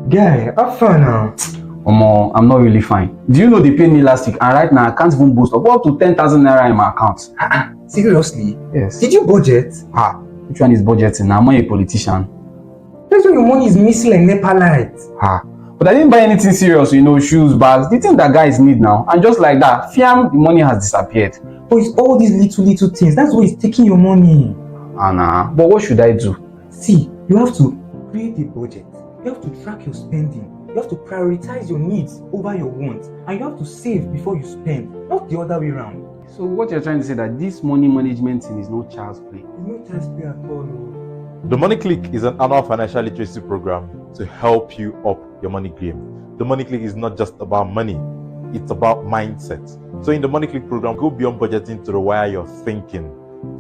Guy, have fun now. Omo, I'm not really fine. Do you know they paid me last week and right now I can't even boost up to 10,000 naira in my account? Seriously? Yes. Did you budget? Which one is budgeting? I'm not a politician. That's why your money is missing like NEPA light. But I didn't buy anything serious, shoes, bags, the thing that guys need now. And just like that, fiam, the money has disappeared. But it's all these little things. That's why it's taking your money. But what should I do? See, you have to create a budget. You have to track your spending. You have to prioritize your needs over your wants. And you have to save before you spend, not the other way around. So what you're trying to say that this money management thing is no child's play? It's no child's play at all. The Money Click is an annual financial literacy program to help you up your money game. The Money Click is not just about money, it's about mindset. So in the Money Click program, go beyond budgeting to rewire your thinking,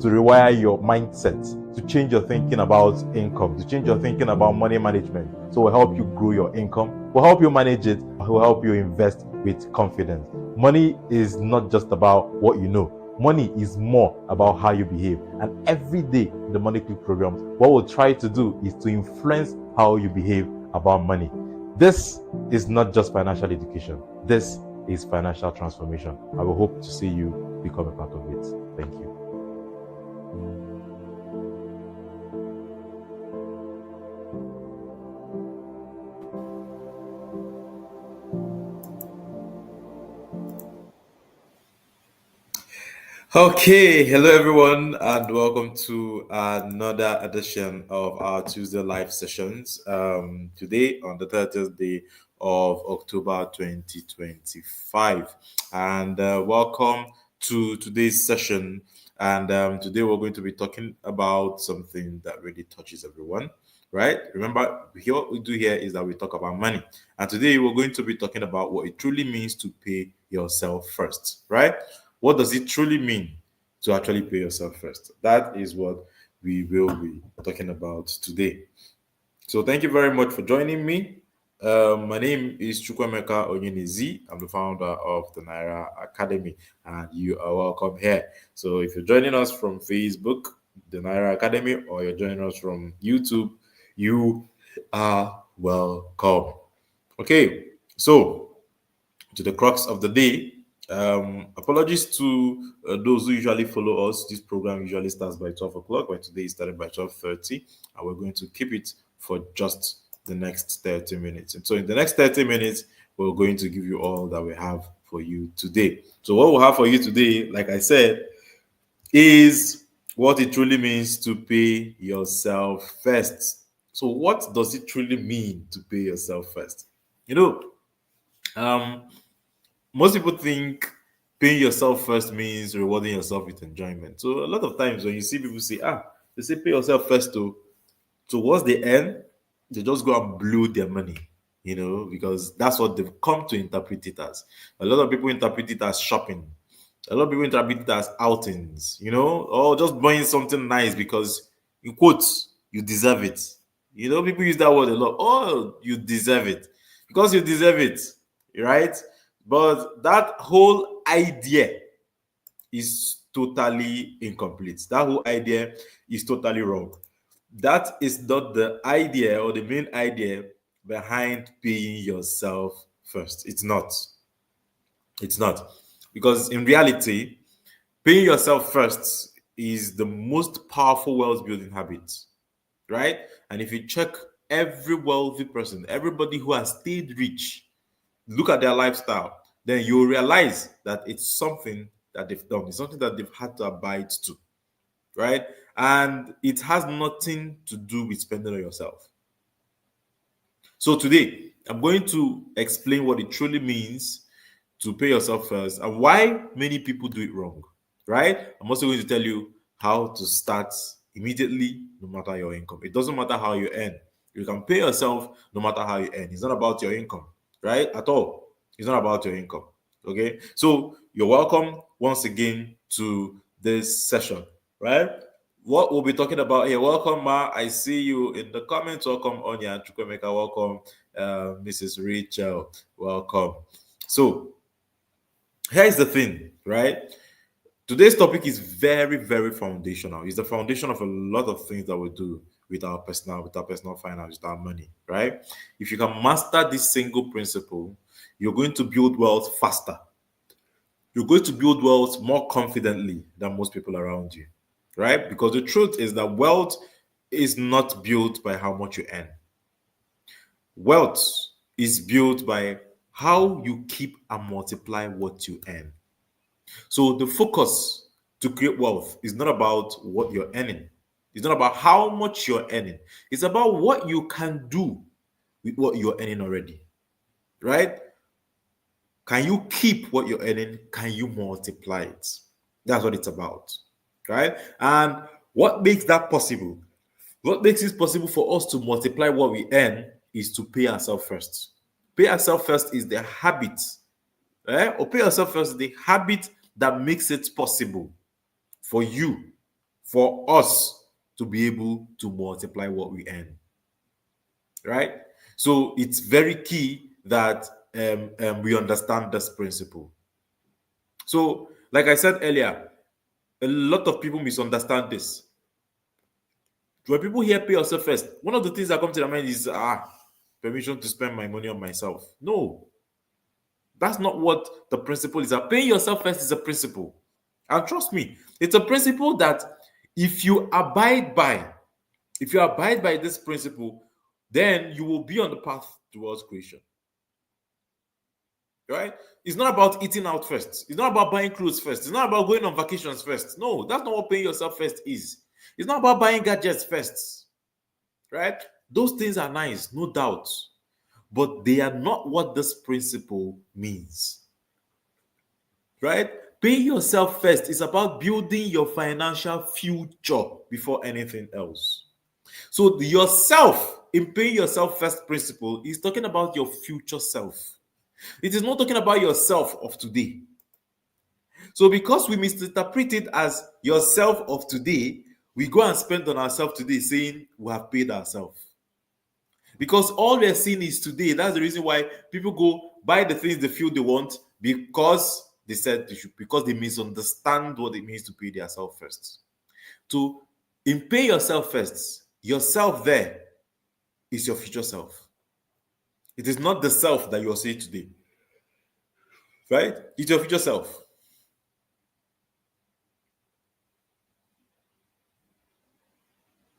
to rewire your mindset, to change your thinking about income, to change your thinking about money management. So we'll help you grow your income, we'll help you manage it, we'll help you invest with confidence. Money is not just about what you know. Money is more about how you behave. And every day in the Money Click program, what we'll try to do is to influence how you behave about money. This is not just financial education. This is financial transformation. I will hope to see you become a part of it. Thank you. Okay, hello everyone, and welcome to another edition of our Tuesday live sessions. Today, on the 30th day of October 2025, and welcome to today's session. And today we're going to be talking about something that really touches everyone, right? Remember, what we do here is that we talk about money, and today we're going to be talking about what it truly means to pay yourself first, right? What does it truly mean to actually pay yourself first? That is what we will be talking about today. So thank you very much for joining me. My name is Chukwemeka Onyenizi. I'm the founder of the Naira Academy, and you are welcome here. So if you're joining us from Facebook, the Naira Academy, or you're joining us from YouTube, you are welcome. Okay, so to the crux of the day. Apologies to those who usually follow us. This program usually starts by 12 o'clock, but today is starting by 12:30, and we're going to keep it for just the next 30 minutes. And so in the next 30 minutes, we're going to give you all that we have for you today. So what we'll have for you today, like I said, is what it truly means to pay yourself first. So what does it truly mean to pay yourself first? Most people think paying yourself first means rewarding yourself with enjoyment. So a lot of times when you see people say, they say pay yourself first towards the end, they just go and blow their money, because that's what they've come to interpret it as. A lot of people interpret it as shopping. A lot of people interpret it as outings, or just buying something nice because, in quotes, you deserve it. People use that word a lot. Oh, you deserve it. Because you deserve it, right? But that whole idea is totally incomplete. That whole idea is totally wrong. That is not the idea or the main idea behind paying yourself first. It's not. It's not. Because in reality, paying yourself first is the most powerful wealth building habit, right? And if you check every wealthy person, everybody who has stayed rich, look at their lifestyle, then you'll realize that it's something that they've done. It's something that they've had to abide to, right? And it has nothing to do with spending on yourself. So today, I'm going to explain what it truly means to pay yourself first and why many people do it wrong, right? I'm also going to tell you how to start immediately, no matter your income. It doesn't matter how you earn. You can pay yourself no matter how you earn. It's not about your income, right? At all. It's not about your income. Okay. So you're welcome once again to this session, right? What we'll be talking about here. Welcome, Ma. I see you in the comments. Welcome, Onya Chukwemeka. Welcome, Mrs. Rachel. Welcome. So here's the thing, right? Today's topic is very, very foundational. It's the foundation of a lot of things that we do with our personal finance, with our money, right? If you can master this single principle, you're going to build wealth faster. You're going to build wealth more confidently than most people around you, right? Because the truth is that wealth is not built by how much you earn. Wealth is built by how you keep and multiply what you earn. So the focus to create wealth is not about what you're earning. It's not about how much you're earning. It's about what you can do with what you're earning already, right? Can you keep what you're earning? Can you multiply it? That's what it's about, right? And what makes that possible? What makes it possible for us to multiply what we earn is to pay ourselves first. Pay ourselves first is the habit, right? Or pay ourselves first is the habit that makes it possible for you, for us to be able to multiply what we earn, right? So it's very key that we understand this principle. So, like I said earlier, a lot of people misunderstand this. When people hear pay yourself first, one of the things that come to their mind is permission to spend my money on myself. No, that's not what the principle is. Paying yourself first is a principle. And trust me, it's a principle that if you abide by this principle, then you will be on the path towards creation. Right? It's not about eating out first. It's not about buying clothes first. It's not about going on vacations first. No, that's not what paying yourself first is. It's not about buying gadgets first. Right? Those things are nice, no doubt. But they are not what this principle means. Right? Paying yourself first is about building your financial future before anything else. So yourself, in paying yourself first principle, is talking about your future self. It is not talking about yourself of today. So because we misinterpret it as yourself of today, we go and spend on ourselves today saying we have paid ourselves. Because all we're seeing is today. That's the reason why people go buy the things they feel they want, because they said they should, because they misunderstand what it means to pay themselves first. To pay yourself first, yourself there is your future self. It is not the self that you are seeing today. Right? It's your future self.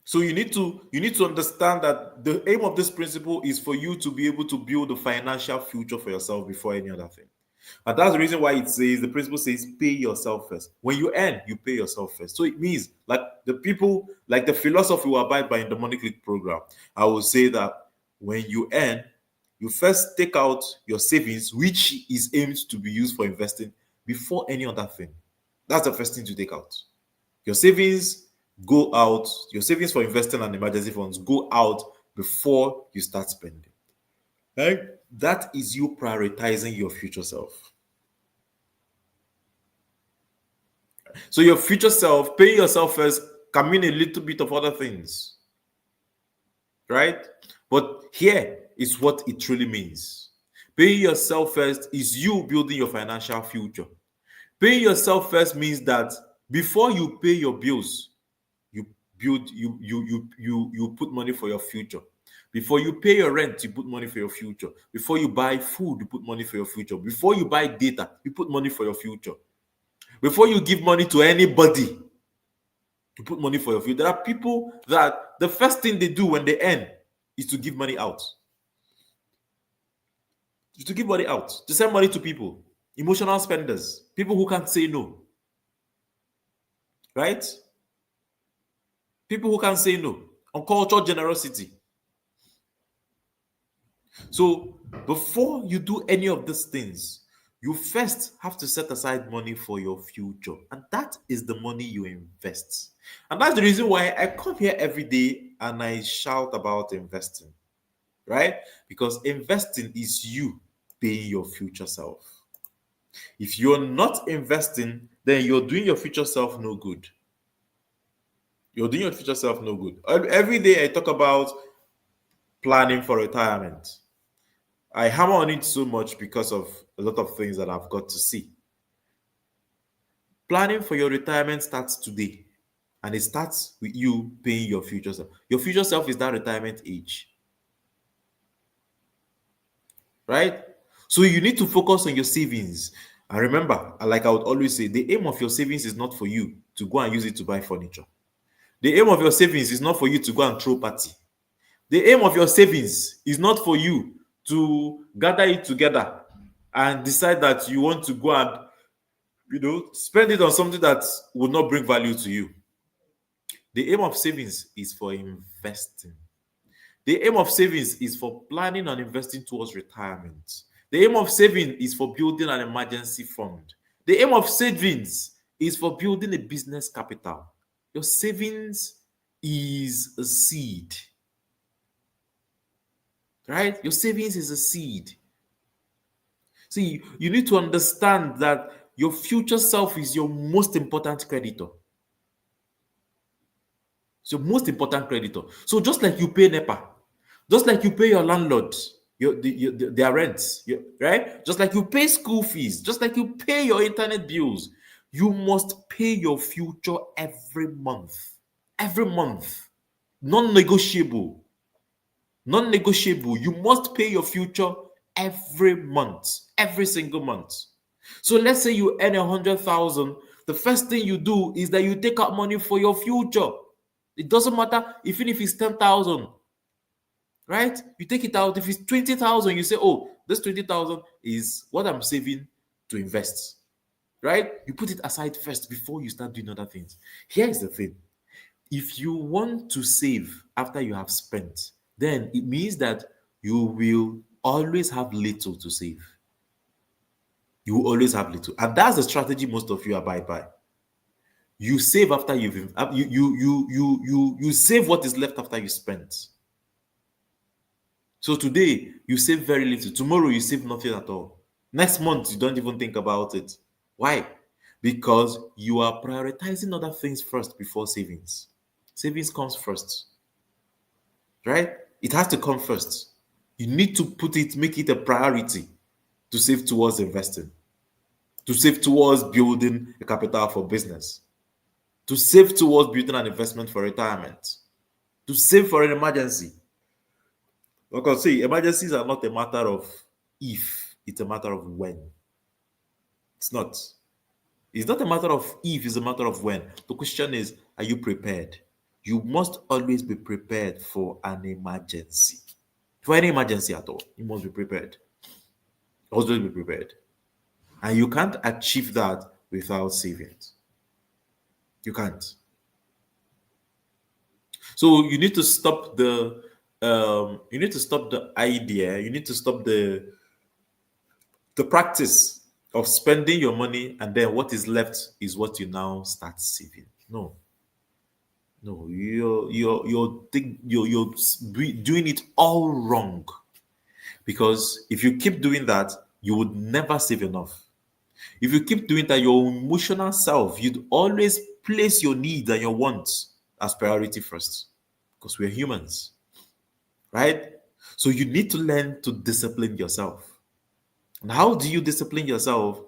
So you need to understand that the aim of this principle is for you to be able to build a financial future for yourself before any other thing. And that's the reason why the principle says pay yourself first. When you earn, you pay yourself first. So it means like the philosophy we abide by in the Money Click program, I will say that when you earn, you first take out your savings, which is aimed to be used for investing, before any other thing. That's the first thing to take out. Your savings go out, your savings for investing and emergency funds go out before you start spending. Right? That is you prioritizing your future self. So your future self, paying yourself first, can mean a little bit of other things. Right? But here is what it truly means. Paying yourself first is you building your financial future. Paying yourself first means that before you pay your bills, you put money for your future. Before you pay your rent, you put money for your future. Before you buy food, you put money for your future. Before you buy data, you put money for your future. Before you give money to anybody, you put money for your future. There are people that the first thing they do when they earn is to give money out. To give money out, to send money to people, emotional spenders, people who can't say no. Right? People who can't say no. Uncultured generosity. So before you do any of these things, you first have to set aside money for your future. And that is the money you invest. And that's the reason why I come here every day and I shout about investing. Right? Because investing is you paying your future self. If you're not investing, then you're doing your future self no good. You're doing your future self no good. Every day I talk about planning for retirement. I hammer on it so much because of a lot of things that I've got to see. Planning for your retirement starts today. And it starts with you paying your future self. Your future self is that retirement age, right? So you need to focus on your savings. And remember, like I would always say, the aim of your savings is not for you to go and use it to buy furniture. The aim of your savings is not for you to go and throw party. The aim of your savings is not for you to gather it together and decide that you want to go and spend it on something that would not bring value to you. The aim of savings is for investing. The aim of savings is for planning and investing towards retirement. The aim of saving is for building an emergency fund. The aim of savings is for building a business capital. Your savings is a seed, right? Your savings is a seed. See, you need to understand that your future self is your most important creditor. It's your most important creditor. So just like you pay NEPA, just like you pay your landlord their rents, right? Just like you pay school fees, just like you pay your internet bills, you must pay your future every month. Every month. Non-negotiable. Non-negotiable. You must pay your future every month, every single month. So let's say you earn 100,000. The first thing you do is that you take out money for your future. It doesn't matter even if it's 10,000, right? You take it out. If it's 20,000, you say, oh, this 20,000 is what I'm saving to invest, right? You put it aside first before you start doing other things. Here's the thing. If you want to save after you have spent, then it means that you will always have little to save. You will always have little. And that's the strategy most of you abide by. You save after you save what is left after you spent. So today you save very little. Tomorrow you save nothing at all. Next month you don't even think about it. Why? Because you are prioritizing other things first before savings. Savings comes first, right? It has to come first. You need to make it a priority to save towards investing, to save towards building a capital for business, to save towards building an investment for retirement, to save for an emergency. Because see, emergencies are not a matter of if, it's a matter of when. It's not. It's not a matter of if, it's a matter of when. The question is, are you prepared? You must always be prepared for an emergency. For any emergency at all, you must be prepared. Always be prepared. And you can't achieve that without savings. You can't. So you need to stop the idea, you need to stop the practice of spending your money and then what is left is what you now start saving. No, you're doing it all wrong. Because if you keep doing that, you would never save enough. If you keep doing that, your emotional self, you'd always place your needs and your wants as priority first. Because we're humans, right? So you need to learn to discipline yourself. And how do you discipline yourself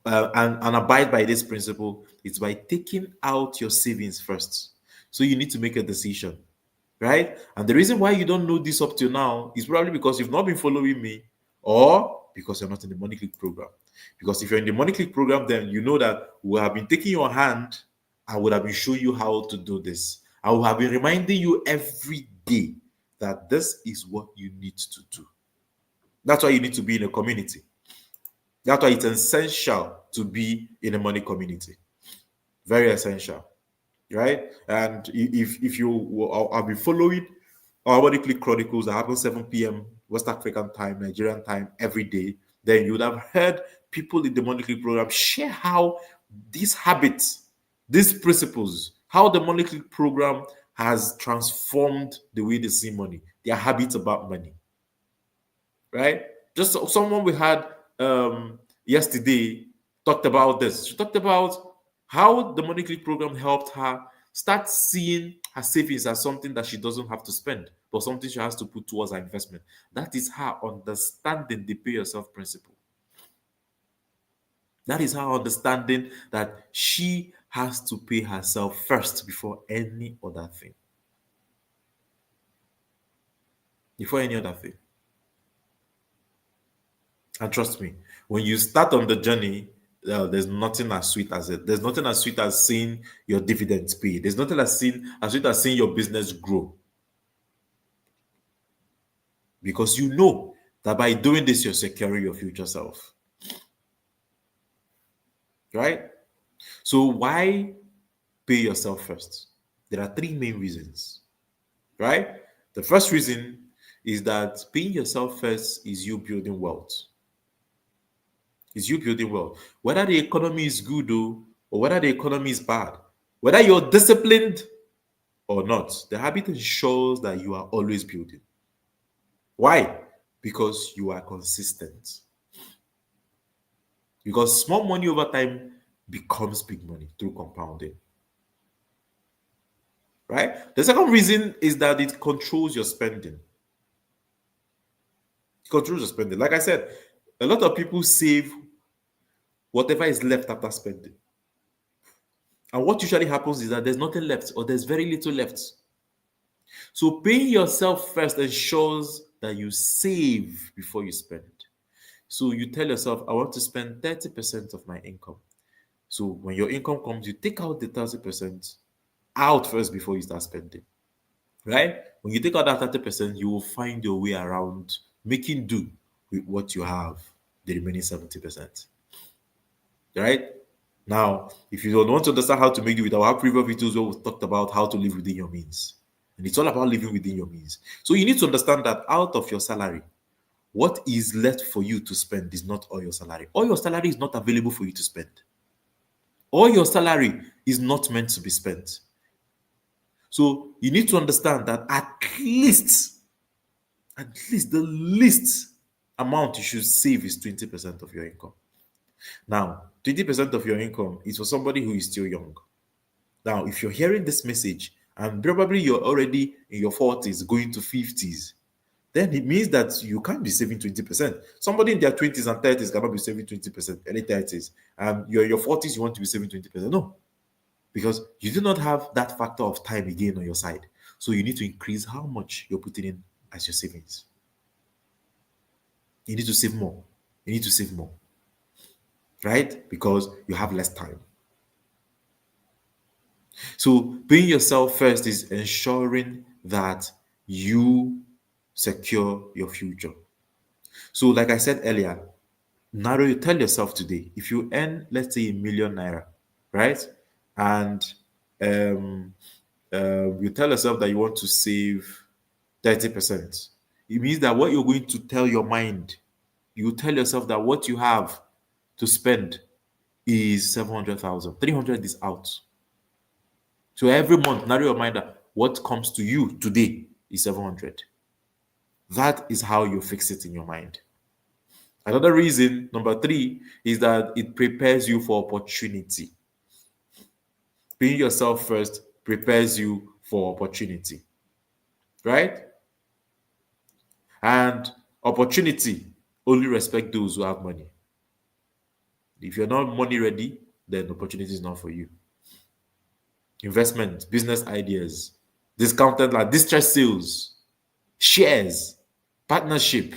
and abide by this principle? It's by taking out your savings first. So you need to make a decision, right? And the reason why you don't know this up till now is probably because you've not been following me or because you're not in the Money Click program. Because if you're in the Money Click program, then you know that we have been taking your hand and would have been showing you how to do this. I will have been reminding you every day that this is what you need to do. That's why you need to be in a community. That's why it's essential to be in a money community. Very essential, right? And if you have been following our Money Click Chronicles that happen 7 p.m. West African time, Nigerian time every day, then you would have heard people in the Money Click program share how these habits, these principles, how the Money Click program has transformed the way they see money, their habits about money, right? Just someone we had yesterday talked about this. She talked about how the Money Click program helped her start seeing her savings as something that she doesn't have to spend, but something she has to put towards her investment. That is her understanding the pay yourself principle. That is her understanding that she has to pay herself first before any other thing. Before any other thing. And trust me, when you start on the journey, there's nothing as sweet as it. There's nothing as sweet as seeing your dividends pay. There's nothing as sweet as seeing your business grow. Because you know that by doing this, you're securing your future self. Right? So why pay yourself first? There are three main reasons. Right? The first reason is that paying yourself first is you building wealth. Is you building wealth. Whether the economy is good or whether the economy is bad, whether you're disciplined or not, the habit ensures that you are always building. Why? Because you are consistent. Because small money over time becomes big money through compounding. Right? The second reason is that it controls your spending. It controls your spending. Like I said, a lot of people save whatever is left after spending. And what usually happens is that there's nothing left or there's very little left. So paying yourself first ensures that you save before you spend. So you tell yourself, I want to spend 30% of my income. So when your income comes, you take out the 30% out first before you start spending. Right? When you take out that 30%, you will find your way around making do with what you have, the remaining 70%. Right? Now, if you don't want to understand how to make do with our previous videos where we talked about how to live within your means. And it's all about living within your means. So you need to understand that out of your salary, what is left for you to spend is not all your salary. All your salary is not available for you to spend. All your salary is not meant to be spent. So you need to understand that at least the least amount you should save is 20% of your income. Now, 20% of your income is for somebody who is still young. Now, if you're hearing this message and probably you're already in your 40s going to 50s, then it means that you can't be saving 20%. Somebody in their 20s and 30s cannot be saving 20%, early 30s. You're in your 40s, you want to be saving 20%. No, because you do not have that factor of time again on your side. So you need to increase how much you're putting in as your savings. You need to save more. You need to save more. Right? Because you have less time. So paying yourself first is ensuring that you secure your future. So like I said earlier, now you tell yourself today, if you earn, let's say, ₦1 million, right? And you tell yourself that you want to save 30%. It means that what you're going to tell your mind, you tell yourself that what you have to spend is 700,000. 300 is out. So every month, narrow your mind that what comes to you today is 700. That is how you fix it in your mind. Another reason, number 3, is that it prepares you for opportunity. Being yourself first prepares you for opportunity. Right? And opportunity only respect those who have money. If you're not money ready, then opportunity is not for you. Investment, business ideas, discounted land, distress sales, shares, partnership,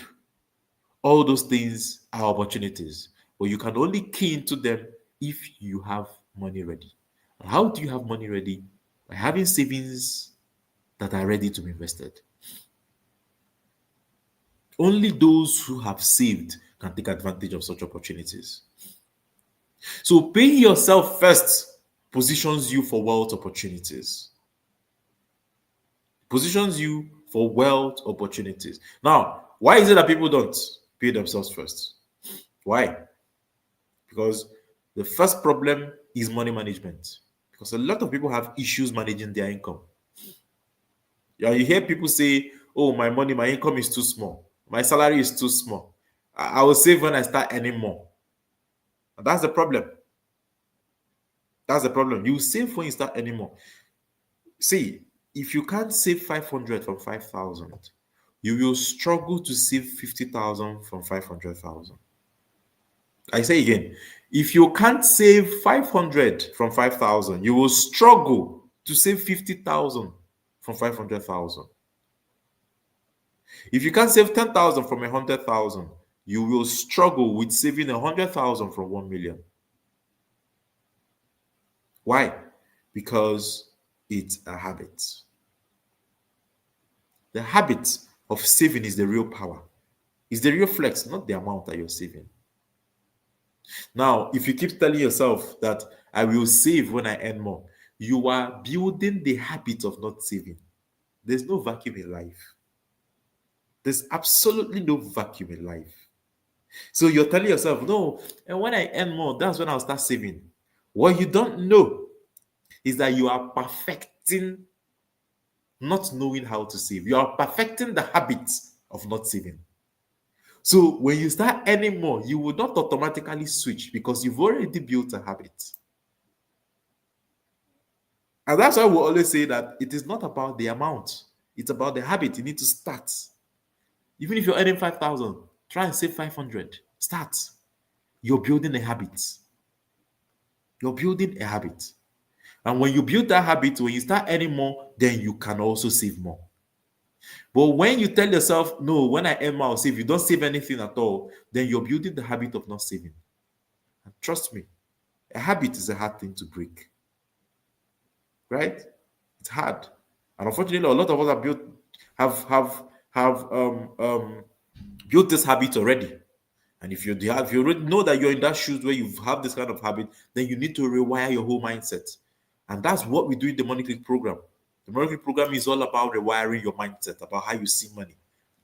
all those things are opportunities. But you can only key into them if you have money ready. And how do you have money ready? By having savings that are ready to be invested. Only those who have saved can take advantage of such opportunities. So paying yourself first positions you for wealth opportunities. Positions you for wealth opportunities. Now, why is it that people don't pay themselves first? Why? Because the first problem is money management. Because a lot of people have issues managing their income. Yeah, you hear people say, oh, my income is too small. My salary is too small. I will save when I start earning more. And that's the problem. That's the problem. You save when you start earning more. See, if you can't save 500 from 5,000, you will struggle to save 50,000 from 500,000. I say again, if you can't save 500 from 5,000, you will struggle to save 50,000 from 500,000. If you can't save 10,000 from 100,000, you will struggle with saving 100,000 from 1 million. Why? Because it's a habit. The habit of saving is the real power. It's the real flex, not the amount that you're saving. Now, if you keep telling yourself that I will save when I earn more, you are building the habit of not saving. There's no vacuum in life. There's absolutely no vacuum in life. So you're telling yourself, no, and when I earn more, that's when I'll start saving. What you don't know is that you are perfecting not knowing how to save. You are perfecting the habit of not saving. So when you start earning more, you will not automatically switch because you've already built a habit. And that's why we always say that it is not about the amount, it's about the habit. You need to start. Even if you're earning 5,000, try and save 500. Start. You're building a habit. You're building a habit. And when you build that habit, when you start earning more, then you can also save more. But when you tell yourself, no, when I earn more, I'll save, you don't save anything at all, then you're building the habit of not saving. And trust me, a habit is a hard thing to break. Right? It's hard. And unfortunately, a lot of us have built this habit already. And if you already know that you're in that shoes where you have this kind of habit, then you need to rewire your whole mindset. And that's what we do in the Money Click program. The Money Click program is all about rewiring your mindset, about how you see money.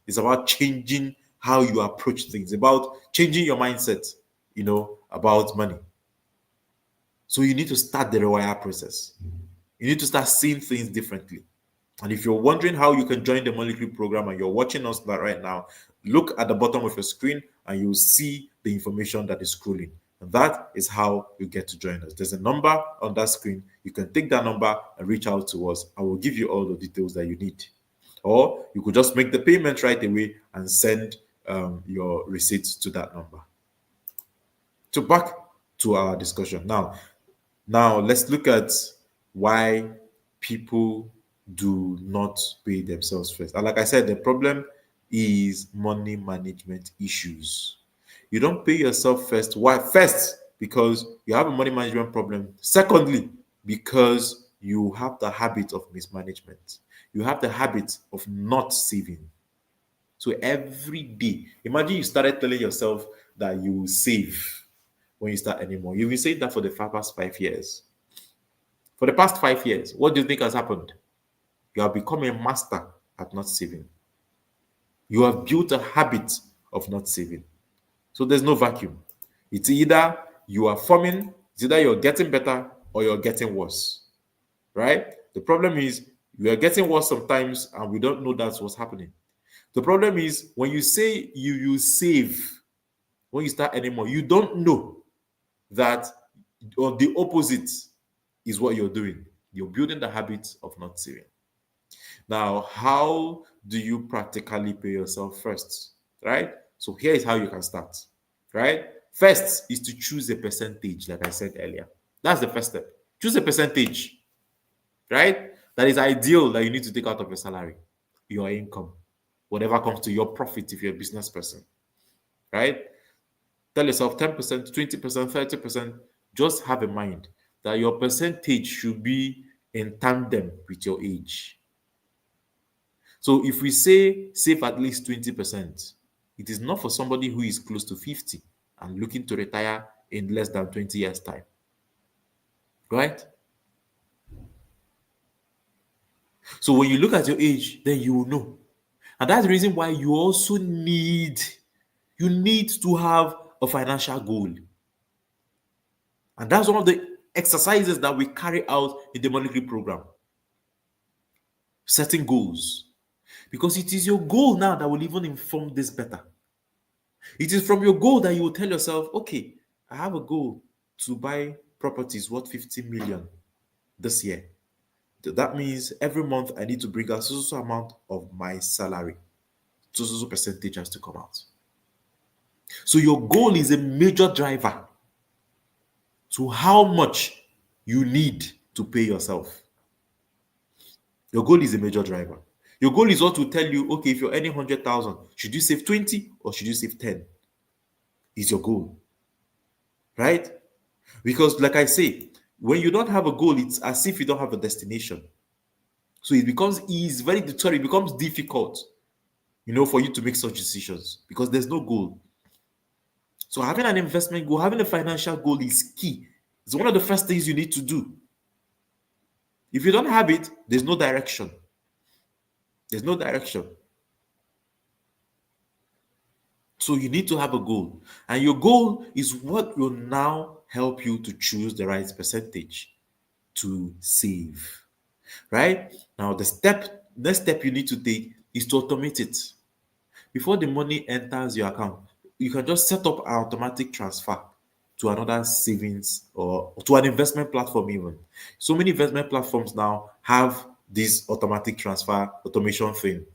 It's about changing how you approach things, about changing your mindset, about money. So you need to start the rewire process. You need to start seeing things differently. And if you're wondering how you can join the Money Click program and you're watching us right now, look at the bottom of your screen and you'll see the information that is scrolling. And that is how you get to join us. There's a number on that screen. You can take that number and reach out to us. I will give you all the details that you need. Or you could just make the payment right away and send your receipts to that number. So back to our discussion. Now let's look at why people do not pay themselves first. And like I said, the problem is money management issues. You don't pay yourself first. Why? First, because you have a money management problem. Secondly, because you have the habit of mismanagement. You have the habit of not saving. So every day, imagine you started telling yourself that you will save when you start anymore. You've been saying that for the past 5 years. For the past 5 years, what do you think has happened? You have become a master at not saving. You have built a habit of not saving. So there's no vacuum. It's either you are forming, it's either you're getting better or you're getting worse. Right? The problem is we are getting worse sometimes and we don't know that's what's happening. The problem is when you say you save, when you start anymore, you don't know that or the opposite is what you're doing. You're building the habit of not saving. Now, how do you practically pay yourself first? Right? So here is how you can start. Right? First is to choose a percentage, like I said earlier. That's the first step. Choose a percentage. Right? That is ideal that you need to take out of your salary, your income, whatever comes to your profit if you're a business person. Right? Tell yourself 10%, 20%, 30%. Just have in mind that your percentage should be in tandem with your age. So if we say save at least 20%, it is not for somebody who is close to 50 and looking to retire in less than 20 years' time. Right? So when you look at your age, then you will know. And that's the reason why you also need to have a financial goal. And that's one of the exercises that we carry out in the Money Click program. Setting goals. Because it is your goal now that will even inform this better. It is from your goal that you will tell yourself, okay, I have a goal to buy properties worth 50 million this year. That means every month I need to bring a so amount of my salary. So percentage has to come out. So your goal is a major driver to how much you need to pay yourself. Your goal is a major driver. Your goal is what to tell you, okay, if you're earning 100,000, should you save 20 or should you save 10? Is your goal, right? Because, like I say, when you don't have a goal, it's as if you don't have a destination. So it becomes easy, very deterring, it becomes difficult, for you to make such decisions because there's no goal. So having an investment goal, having a financial goal is key. It's one of the first things you need to do. If you don't have it, there's no direction. There's no direction. So you need to have a goal. And your goal is what will now help you to choose the right percentage to save. Right? Now, the next step you need to take is to automate it. Before the money enters your account, you can just set up an automatic transfer to another savings or to an investment platform even. So many investment platforms now have this automatic transfer automation thing,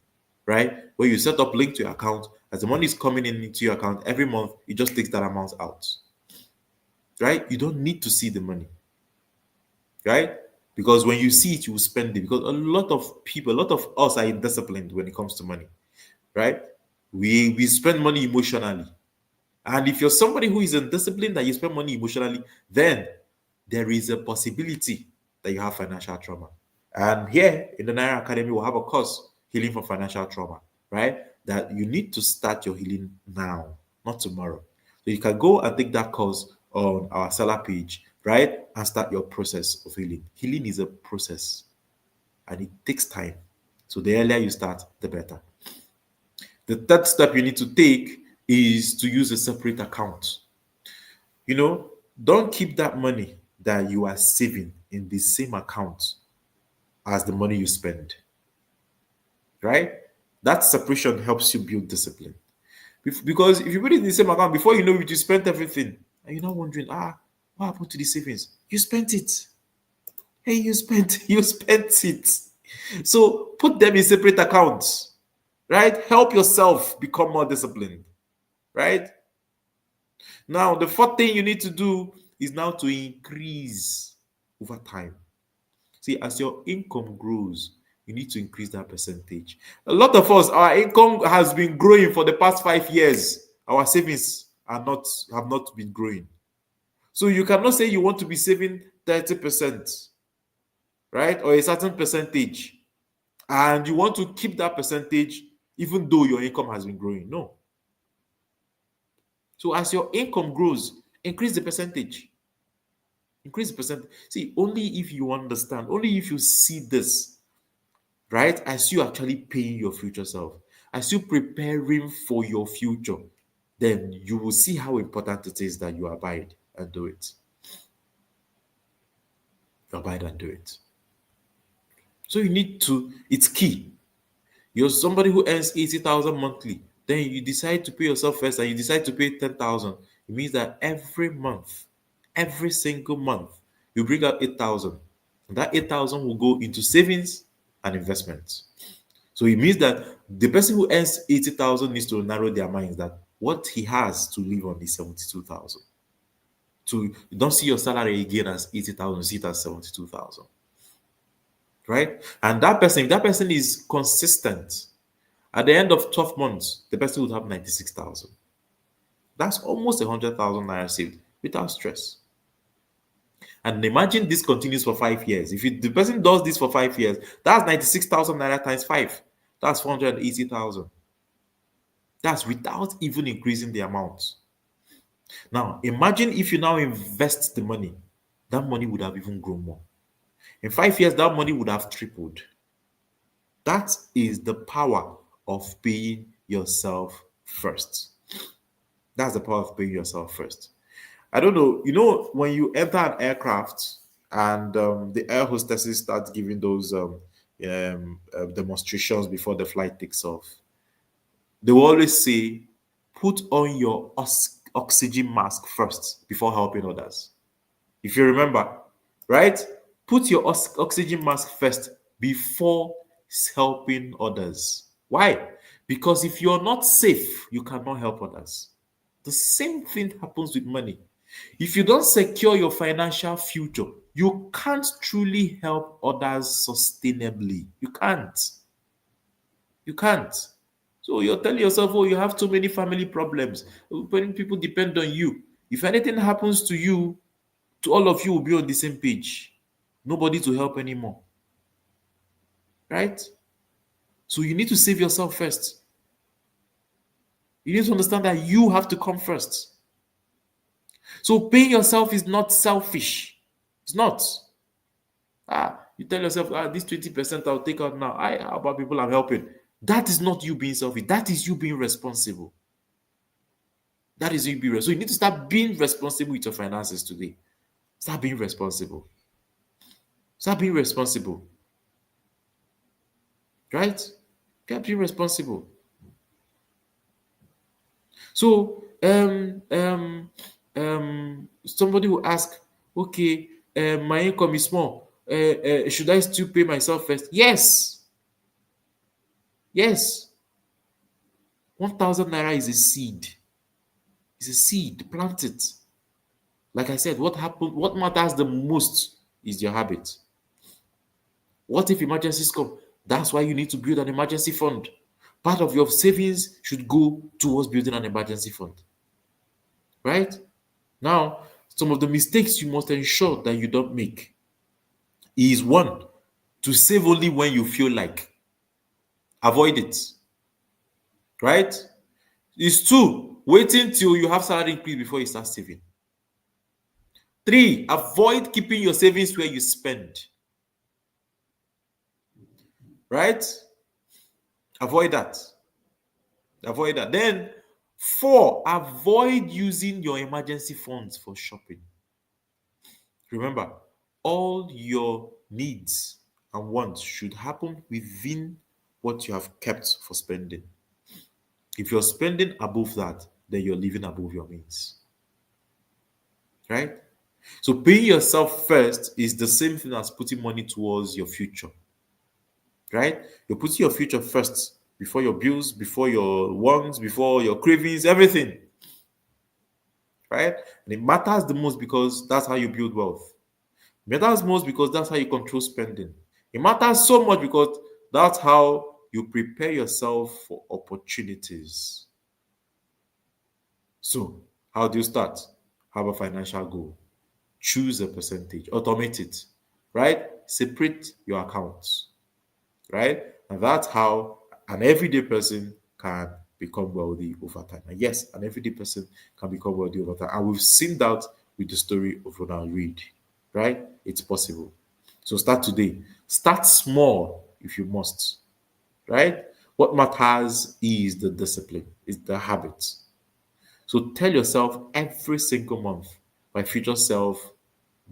right? Where you set up link to your account, as the money is coming in into your account every month, it just takes that amount out, right? You don't need to see the money, right? Because when you see it, you will spend it. Because a lot of people, a lot of us are indisciplined when it comes to money, right? We spend money emotionally. And if you're somebody who is undisciplined that you spend money emotionally, then there is a possibility that you have financial trauma. And here in the Naira Academy, we'll have a course, Healing from Financial Trauma, right? That you need to start your healing now, not tomorrow. So you can go and take that course on our seller page, right? And start your process of healing. Healing is a process and it takes time. So the earlier you start, the better. The third step you need to take is to use a separate account. Don't keep that money that you are saving in the same account as the money you spend. Right? That separation helps you build discipline. Because if you put it in the same account, before you know it, you spent everything. And you're not wondering, what happened to the savings? You spent it. Hey, you spent it. So put them in separate accounts. Right? Help yourself become more disciplined. Right? Now, the fourth thing you need to do is now to increase over time. See, as your income grows, you need to increase that percentage. A lot of us, our income has been growing for the past 5 years. Our savings have not been growing. So you cannot say you want to be saving 30%, right? Or a certain percentage. And you want to keep that percentage even though your income has been growing. No. So as your income grows, increase the percentage. Increase the percentage. See, only if you understand, only if you see this, right? As you actually paying your future self, as you preparing for your future, then you will see how important it is that you abide and do it. You abide and do it. So you need to, it's key. You're somebody who earns 80,000 monthly. Then you decide to pay yourself first and you decide to pay 10,000. It means that every month, every single month, you bring out 8,000. And that 8,000 will go into savings and investments. So it means that the person who earns 80,000 needs to narrow their minds that what he has to live on is 72,000. So you don't see your salary again as 80,000, see it as 72,000. Right? And that person is consistent. At the end of 12 months, the person would have 96,000. That's almost 100,000 naira saved without stress. And imagine this continues for 5 years. If the person does this for 5 years, that's 96,000 naira times 5. That's 480,000. That's without even increasing the amount. Now, imagine if you now invest the money, that money would have even grown more. In 5 years, that money would have tripled. That is the power of paying yourself first. That's the power of paying yourself first. I don't know, when you enter an aircraft and the air hostesses start giving those demonstrations before the flight takes off, they will always say, put on your oxygen mask first before helping others. If you remember, right? Put your oxygen mask first before helping others. Why? Because if you're not safe, you cannot help others. The same thing happens with money. If you don't secure your financial future, you can't truly help others sustainably. You can't. You can't. So you're telling yourself, oh, you have too many family problems. When people depend on you. If anything happens to you, to all of you will be on the same page. Nobody to help anymore. Right? So you need to save yourself first. You need to understand that you have to come first. So paying yourself is not selfish. It's not. You tell yourself, this 20% I'll take out now. How about people I'm helping? That is not you being selfish. That is you being responsible. That is you being responsible. So you need to start being responsible with your finances today. Start being responsible. Start being responsible. Right? Start being responsible. So somebody will ask, okay, my income is small. Should I still pay myself first? Yes. Yes. 1,000 naira is a seed. It's a seed. Plant it. Like I said, what matters the most is your habit. What if emergencies come? That's why you need to build an emergency fund. Part of your savings should go towards building an emergency fund. Right? Now, some of the mistakes you must ensure that you don't make is one, to save only when you feel like. Avoid it. Right? It's two, waiting till you have salary increase before you start saving. 3, avoid keeping your savings where you spend. Right? Avoid that. Avoid that. Then 4, avoid using your emergency funds for shopping. Remember, all your needs and wants should happen within what you have kept for spending. If you're spending above that, then you're living above your means. Right? So paying yourself first is the same thing as putting money towards your future. Right? You're putting your future first before your bills, before your wants, before your cravings, everything. Right? And it matters the most because that's how you build wealth. It matters most because that's how you control spending. It matters so much because that's how you prepare yourself for opportunities. So, how do you start? Have a financial goal. Choose a percentage. Automate it. Right? Separate your accounts. Right? And that's how an everyday person can become wealthy over time. And yes, an everyday person can become wealthy over time. And we've seen that with the story of Ronald Reid. Right? It's possible. So start today. Start small if you must. Right? What matters is the discipline, is the habit. So tell yourself every single month, my future self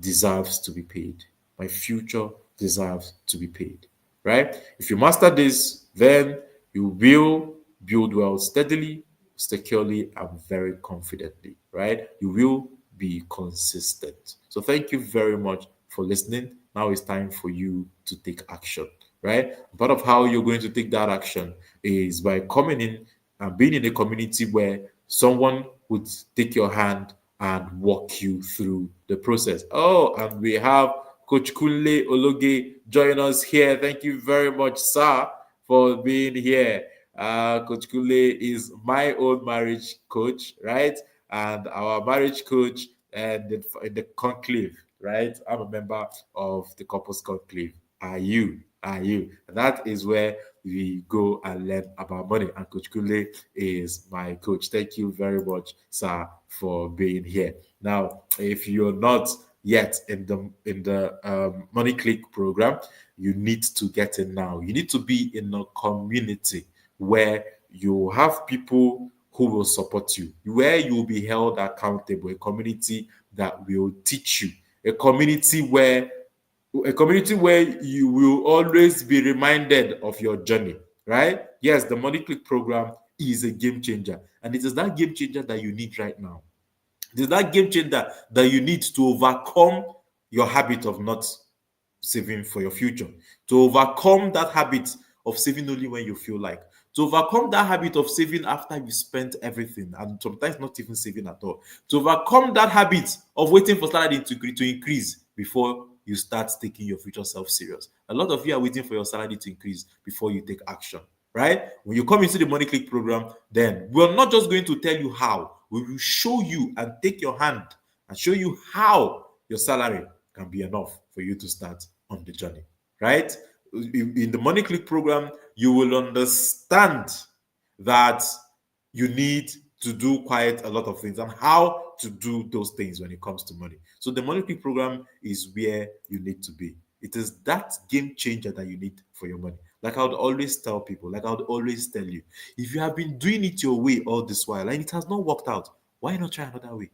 deserves to be paid. My future deserves to be paid. Right? If you master this, then you will build wealth steadily, securely, and very confidently. Right? You will be consistent. So thank you very much for listening. Now it's time for you to take action. Right? Part of how you're going to take that action is by coming in and being in a community where someone would take your hand and walk you through the process. Oh, and we have Coach Kunle Ologe join us here. Thank you very much, sir, for being here. Coach Kunle is my own marriage coach, right? And our marriage coach and in the conclave, right? I'm a member of the couples conclave. Are you? And that is where we go and learn about money. And Coach Kunle is my coach. Thank you very much, sir, for being here. Now, if you're not yet in the Money Click program, you need to get in now. You need to be in a community where you have people who will support you, where you will be held accountable, a community that will teach you, a community where you will always be reminded of your journey, right? Yes, the Money Click program is a game changer, and it is that game changer that you need right now. It is that game changer that you need to overcome your habit of not saving for your future, to overcome that habit of saving only when you feel like, To overcome that habit of saving after you spent everything, and sometimes not even saving at all. To overcome that habit of waiting for salary to increase before you start taking your future self serious. A lot of you are waiting for your salary to increase before you take action, right? When you come into the Money Click program, then we're not just going to tell you how, we will show you and take your hand and show you how your salary can be enough for you to start on the journey, right? In the Money Click program, you will understand that you need to do quite a lot of things and how to do those things when it comes to money. So the Money Click program is where you need to be. It is that game changer that you need for your money. Like I would always tell people, like I would always tell you, if you have been doing it your way all this while and it has not worked out, why not try another way?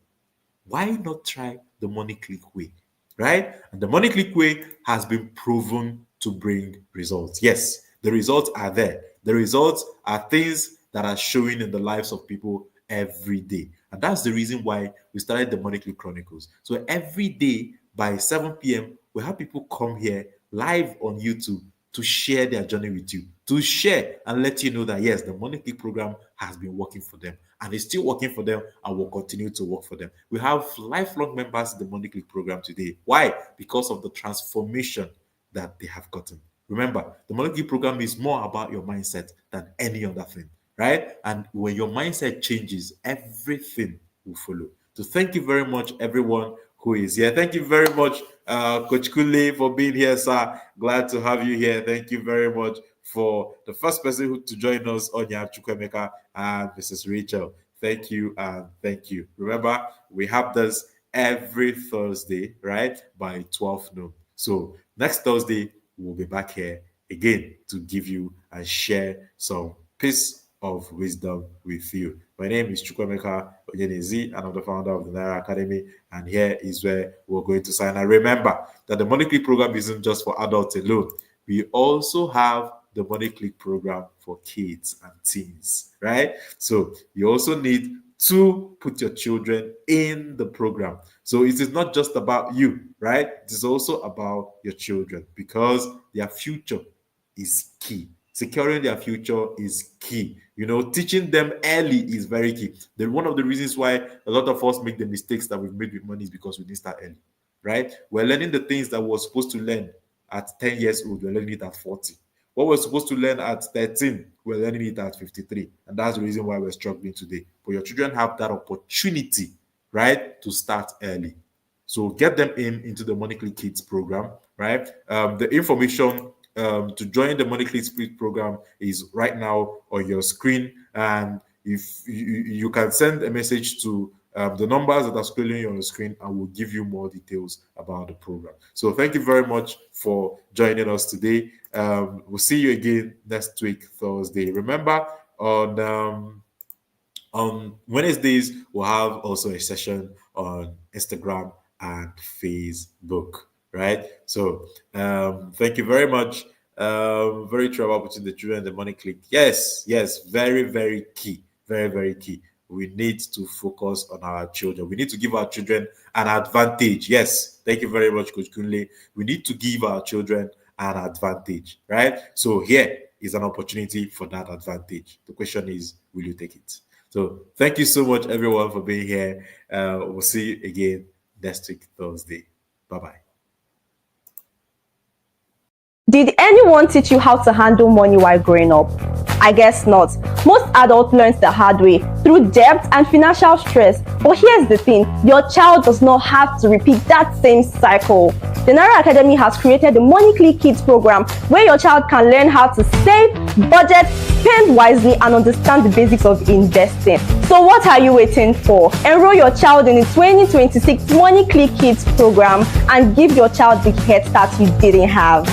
Why not try the Money Click way, right? And the Money Click way has been proven to bring results. Yes, the results are there. The results are things that are showing in the lives of people every day. And that's the reason why we started the Money Click Chronicles. So every day by 7 p.m., we have people come here live on YouTube to share their journey with you, to share and let you know that, yes, the Money Click program has been working for them and it's still working for them and will continue to work for them. We have lifelong members in the Money Click program today. Why? Because of the transformation that they have gotten. Remember, the Money Click program is more about your mindset than any other thing, right? And when your mindset changes, everything will follow. So thank you very much, everyone who is here. Thank you very much, Coach Kule, for being here, sir. Glad to have you here. Thank you very much for the first person to join us, Onya Chukwemeka and Mrs. Rachel. Thank you and thank you. Remember, we have this every Thursday, right, by 12 noon. So next Thursday, we'll be back here again to give you and share some piece of wisdom with you. My name is Chukwemeka Onyenezi, and I'm the founder of the Naira Academy, and here is where we're going to sign. And remember that the Money Click program isn't just for adults alone. We also have the Money Click program for kids and teens, right? So you also need to put your children in the program. So it is not just about you, right? It is also about your children because their future is key. Securing their future is key. You know, teaching them early is very key. One of the reasons why a lot of us make the mistakes that we've made with money is because we didn't start early, right? We're learning the things that we're supposed to learn at 10 years old. We're learning it at 40. What we're supposed to learn at 13, we're learning it at 53. And that's the reason why we're struggling today. But your children have that opportunity, right, to start early. So get them into the Money Click Kids program, right? The information to join the Money Click Kids program is right now on your screen. And if you can send a message to the numbers that are scrolling on the screen, and we'll give you more details about the program. So thank you very much for joining us today. We'll see you again next week, Thursday. Remember, on Wednesdays, we'll have also a session on Instagram and Facebook, right? So thank you very much. Very true about putting the children in the Money Click. Yes, very, very key. Very, very key. We need to focus on our children. We need to give our children an advantage. Yes, thank you very much, Coach Kunle. We need to give our children an advantage, right? So here is an opportunity for that advantage. The question is, will you take it? So thank you so much, everyone, for being here. We'll see you again next week, Thursday. Bye-bye. Did anyone teach you how to handle money while growing up? I guess not. Most adults learn the hard way through debt and financial stress. But here's the thing, your child does not have to repeat that same cycle. The Naira Academy has created the Money Click Kids program where your child can learn how to save, budget, spend wisely, and understand the basics of investing. So what are you waiting for? Enroll your child in the 2026 Money Click Kids program and give your child the head start you didn't have.